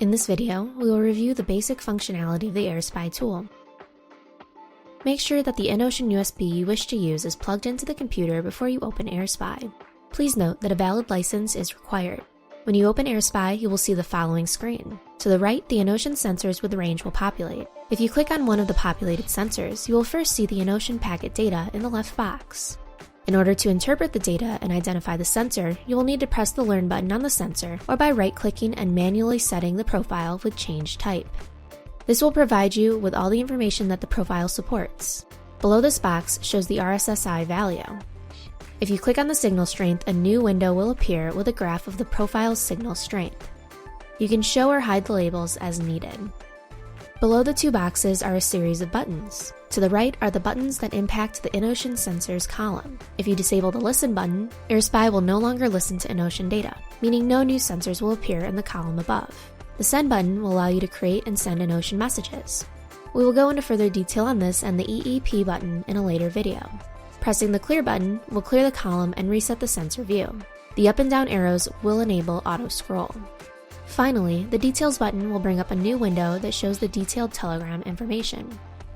In this video, we will review the basic functionality of the AirSpy tool. Make sure that the InOcean USB you wish to use is plugged into the computer before you open AirSpy. Please note that a valid license is required. When you open AirSpy, you will see the following screen. To the right, the InOcean sensors with range will populate. If you click on one of the populated sensors, you will first see the InOcean packet data in the left box. In order to interpret the data and identify the sensor, you will need to press the Learn button on the sensor or by right-clicking and manually setting the profile with Change Type. This will provide you with all the information that the profile supports. Below this box shows the RSSI value. If you click on the signal strength, a new window will appear with a graph of the profile's signal strength. You can show or hide the labels as needed. Below the two boxes are a series of buttons. To the right are the buttons that impact the InOcean sensors column. If you disable the Listen button, AirSpy will no longer listen to InOcean data, meaning no new sensors will appear in the column above. The Send button will allow you to create and send InOcean messages. We will go into further detail on this and the EEP button in a later video. Pressing the Clear button will clear the column and reset the sensor view. The up and down arrows will enable auto scroll. Finally, the Details button will bring up a new window that shows the detailed telegram information.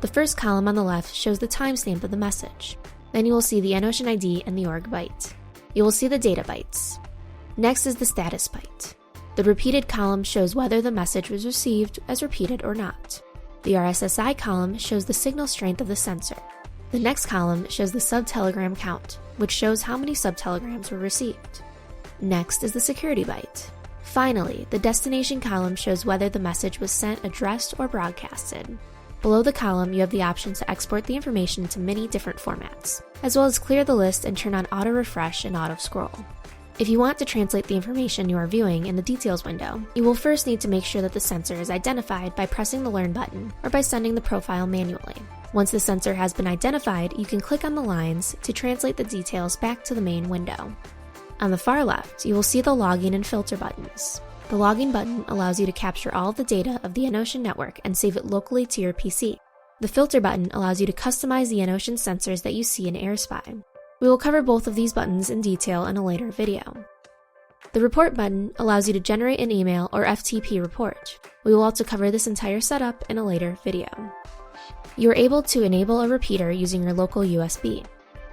The first column on the left shows the timestamp of the message. Then you will see the InOcean ID and the org byte. You will see the data bytes. Next is the status byte. The repeated column shows whether the message was received as repeated or not. The RSSI column shows the signal strength of the sensor. The next column shows the subtelegram count, which shows how many subtelegrams were received. Next is the security byte. Finally, the destination column shows whether the message was sent, addressed, or broadcasted. Below the column, you have the option to export the information into many different formats, as well as clear the list and turn on auto refresh and auto scroll. If you want to translate the information you are viewing in the Details window, you will first need to make sure that the sensor is identified by pressing the Learn button or by sending the profile manually. Once the sensor has been identified, you can click on the lines to translate the details back to the main window. On the far left, you will see the Logging and Filter buttons. The Logging button allows you to capture all of the data of the InOcean network and save it locally to your PC. The Filter button allows you to customize the InOcean sensors that you see in AirSpy. We will cover both of these buttons in detail in a later video. The Report button allows you to generate an email or FTP report. We will also cover this entire setup in a later video. You are able to enable a repeater using your local USB.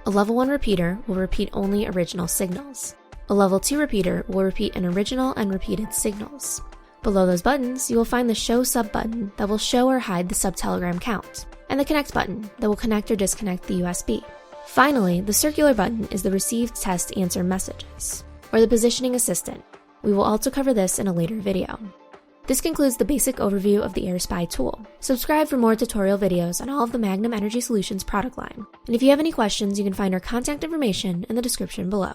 A level 1 repeater will repeat only original signals. A level 2 repeater will repeat an original and repeated signals. Below those buttons, you will find the Show Sub button that will show or hide the subtelegram count, and the Connect button that will connect or disconnect the USB. Finally, the circular button is the Receive, Test, Answer Messages, or the Positioning Assistant. We will also cover this in a later video. This concludes the basic overview of the AirSpy tool. Subscribe for more tutorial videos on all of the Magnum Energy Solutions product line. And if you have any questions, you can find our contact information in the description below.